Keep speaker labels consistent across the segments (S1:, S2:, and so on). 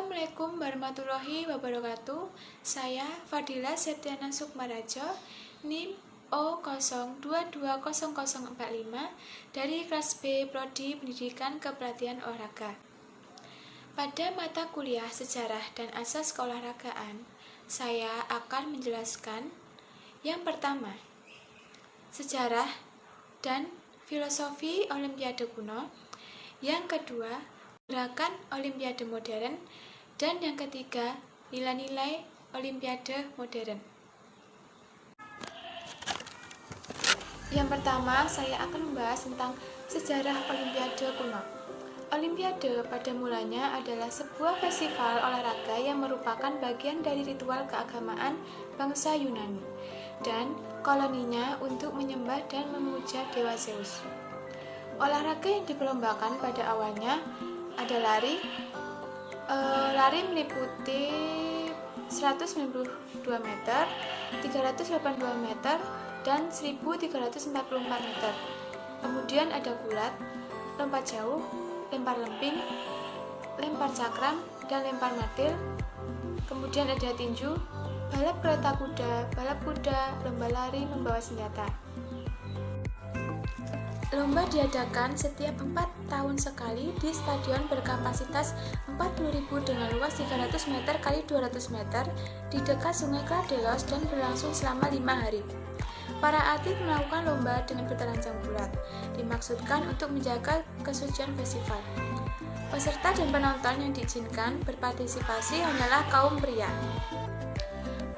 S1: Assalamualaikum warahmatullahi wabarakatuh. Saya Fadila Septiana Sukmarajo, NIM O02200045 dari kelas B Prodi Pendidikan Kepelatihan Olahraga. Pada mata kuliah Sejarah dan Asas Keolahragaan, saya akan menjelaskan yang pertama, sejarah dan filosofi Olimpiade kuno, yang kedua, gerakan Olimpiade modern, dan yang ketiga, nilai-nilai Olimpiade modern. Yang pertama, saya akan membahas tentang sejarah Olimpiade kuno. Olimpiade pada mulanya adalah sebuah festival olahraga yang merupakan bagian dari ritual keagamaan bangsa Yunani dan koloninya untuk menyembah dan memuja Dewa Zeus. Olahraga yang diperlombakan pada awalnya ada lari meliputi 192 meter, 382 meter, dan 1344 meter. Kemudian ada gulat, lompat jauh, lempar lemping, lempar cakram, dan lempar martil. Kemudian ada tinju, balap kereta kuda, balap kuda, lomba lari membawa senjata. Lomba diadakan setiap 4 tahun sekali di stadion berkapasitas 40.000 dengan luas 300 meter x 200 meter di dekat Sungai Kladelos dan berlangsung selama 5 hari. Para atlet melakukan lomba dengan bertelanjang bulat, dimaksudkan untuk menjaga kesucian festival. Peserta dan penonton yang diizinkan berpartisipasi hanyalah kaum pria.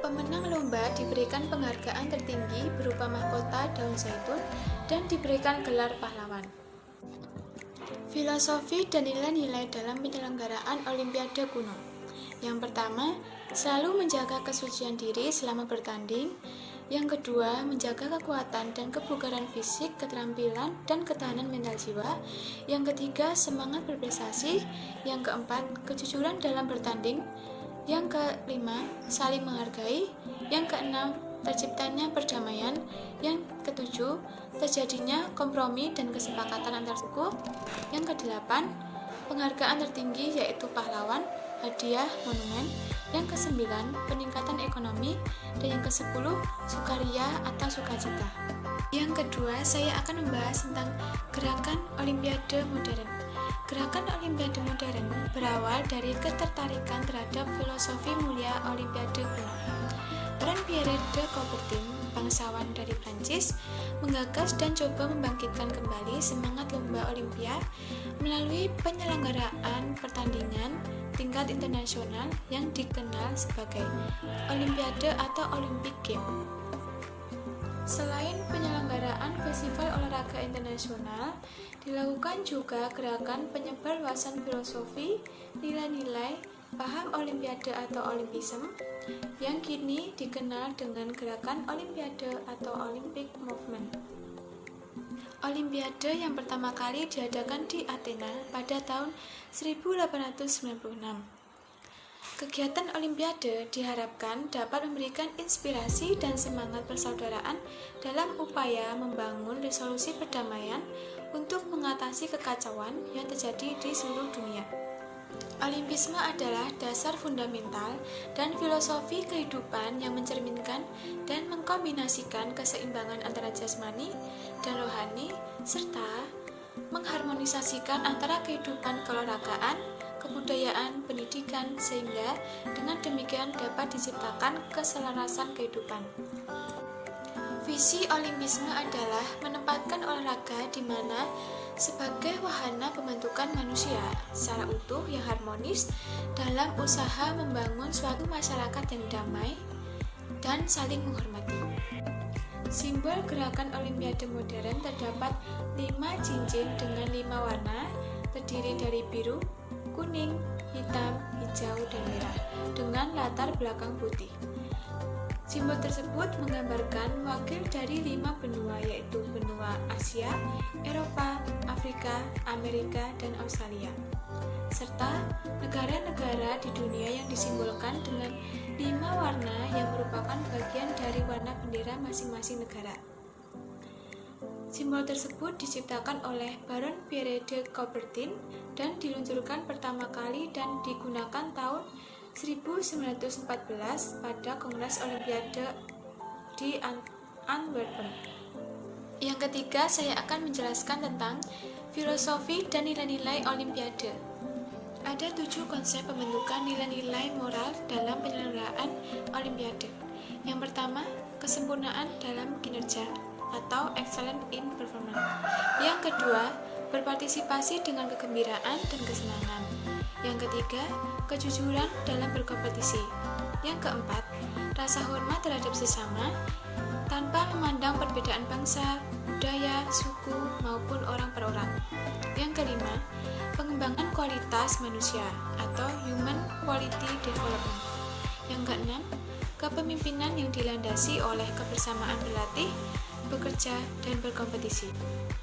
S1: Pemenang lomba diberikan penghargaan tertinggi berupa mahkota daun zaitun dan diberikan gelar pahlawan. Filosofi dan nilai-nilai dalam penyelenggaraan Olimpiade kuno. Yang pertama, selalu menjaga kesucian diri selama bertanding. Yang kedua, menjaga kekuatan dan kebugaran fisik, keterampilan, dan ketahanan mental jiwa. Yang ketiga, semangat berprestasi. Yang keempat, kejujuran dalam bertanding. Yang kelima, saling menghargai. Yang keenam, terciptanya perdamaian. Yang ketujuh, terjadinya kompromi dan kesepakatan antar suku. Yang kedelapan, penghargaan tertinggi yaitu pahlawan, hadiah, monumen. Yang kesembilan, peningkatan ekonomi. Dan yang kesepuluh, sukaria atau sukacita. Yang kedua, saya akan membahas tentang gerakan Olimpiade modern. Gerakan Olimpiade modern berawal dari ketertarikan terhadap filosofi mulia Olimpiade kuno. Peran Pierre de Coubertin, bangsawan dari Prancis, menggagas dan coba membangkitkan kembali semangat lomba Olimpia melalui penyelenggaraan pertandingan tingkat internasional yang dikenal sebagai Olimpiade atau Olympic Games. Selain penyelenggaraan festival olahraga internasional, dilakukan juga gerakan penyebar wawasan filosofi, nilai-nilai, paham Olimpiade atau Olympism, yang kini dikenal dengan gerakan Olimpiade atau Olympic Movement. Olimpiade yang pertama kali diadakan di Athena pada tahun 1896. Kegiatan Olimpiade diharapkan dapat memberikan inspirasi dan semangat persaudaraan dalam upaya membangun resolusi perdamaian untuk mengatasi kekacauan yang terjadi di seluruh dunia. Olimpisme adalah dasar fundamental dan filosofi kehidupan yang mencerminkan dan mengkombinasikan keseimbangan antara jasmani dan rohani, serta mengharmonisasikan antara kehidupan keolahragaan, kebudayaan, pendidikan, sehingga dengan demikian dapat diciptakan keselarasan kehidupan. Visi Olimpisme adalah menempatkan olahraga di mana sebagai wahana pembentukan manusia secara utuh yang harmonis dalam usaha membangun suatu masyarakat yang damai dan saling menghormati. Simbol gerakan Olimpiade modern terdapat 5 cincin dengan 5 warna, terdiri dari biru, kuning, hitam, hijau, dan merah, dengan latar belakang putih. Simbol tersebut menggambarkan wakil dari 5 benua, yaitu benua Asia, Eropa, Afrika, Amerika, dan Australia, serta negara-negara di dunia yang disimbolkan dengan 5 warna yang merupakan bagian dari warna bendera masing-masing negara. Simbol tersebut diciptakan oleh Baron Pierre de Coubertin dan diluncurkan pertama kali dan digunakan tahun 1914 pada Kongres Olimpiade di Antwerpen. Yang ketiga, saya akan menjelaskan tentang filosofi dan nilai-nilai Olimpiade. Ada 7 konsep pembentukan nilai-nilai moral dalam penyelenggaraan Olimpiade. Yang pertama, kesempurnaan dalam kinerja atau excellent in performance. Yang kedua, berpartisipasi dengan kegembiraan dan kesenangan. Yang ketiga, kejujuran dalam berkompetisi. Yang keempat, rasa hormat terhadap sesama tanpa memandang perbedaan bangsa, budaya, suku, maupun orang per orang. Yang kelima, pengembangan kualitas manusia atau human quality development. Yang keenam, kepemimpinan yang dilandasi oleh kebersamaan berlatih, bekerja, dan berkompetisi.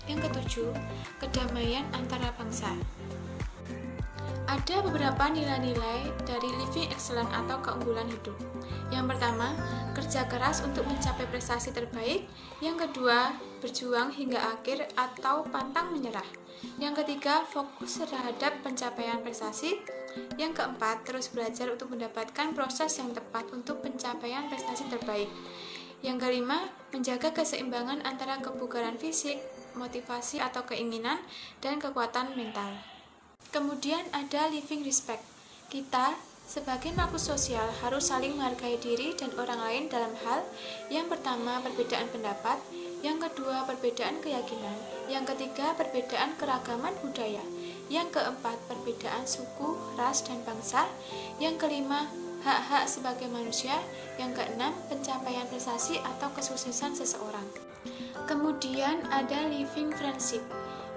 S1: Yang ketujuh, kedamaian antara bangsa. Ada beberapa nilai-nilai dari living excellent atau keunggulan hidup. Yang pertama, kerja keras untuk mencapai prestasi terbaik. Yang kedua, berjuang hingga akhir atau pantang menyerah. Yang ketiga, fokus terhadap pencapaian prestasi. Yang keempat, terus belajar untuk mendapatkan proses yang tepat untuk pencapaian prestasi terbaik. Yang kelima, menjaga keseimbangan antara kebugaran fisik, motivasi atau keinginan, dan kekuatan mental. Kemudian ada living respect. Kita sebagai makhluk sosial harus saling menghargai diri dan orang lain dalam hal yang pertama, perbedaan pendapat, yang kedua, perbedaan keyakinan, yang ketiga, perbedaan keragaman budaya, yang keempat, perbedaan suku, ras, dan bangsa, yang kelima, hak-hak sebagai manusia, yang keenam, pencapaian prestasi atau kesuksesan seseorang. Kemudian ada living friendship.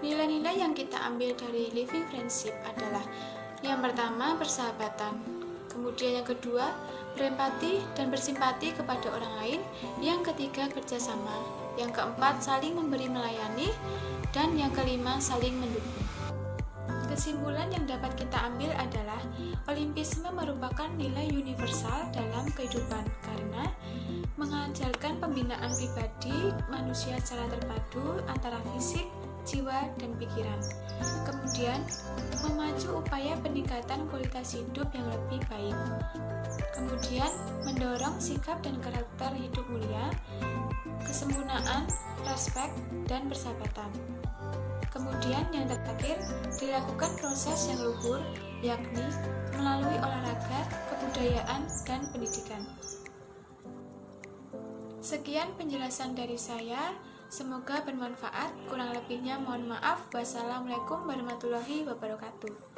S1: Nilai-nilai yang kita ambil dari living friendship adalah yang pertama, persahabatan. Kemudian yang kedua, berempati dan bersimpati kepada orang lain. Yang ketiga, kerjasama. Yang keempat, saling memberi melayani. Dan yang kelima, saling mendukung. Kesimpulan yang dapat kita ambil adalah Olimpisme merupakan nilai universal dalam kehidupan karena mengajarkan pembinaan pribadi manusia secara terpadu antara fisik, jiwa, dan pikiran. Kemudian, memacu upaya peningkatan kualitas hidup yang lebih baik. Kemudian, mendorong sikap dan karakter hidup mulia, kesempurnaan, respek, dan persahabatan. Kemudian, yang terakhir, dilakukan proses yang luhur, yakni melalui olahraga, kebudayaan, dan pendidikan. Sekian penjelasan dari saya. Semoga bermanfaat, kurang lebihnya mohon maaf. Wassalamualaikum warahmatullahi wabarakatuh.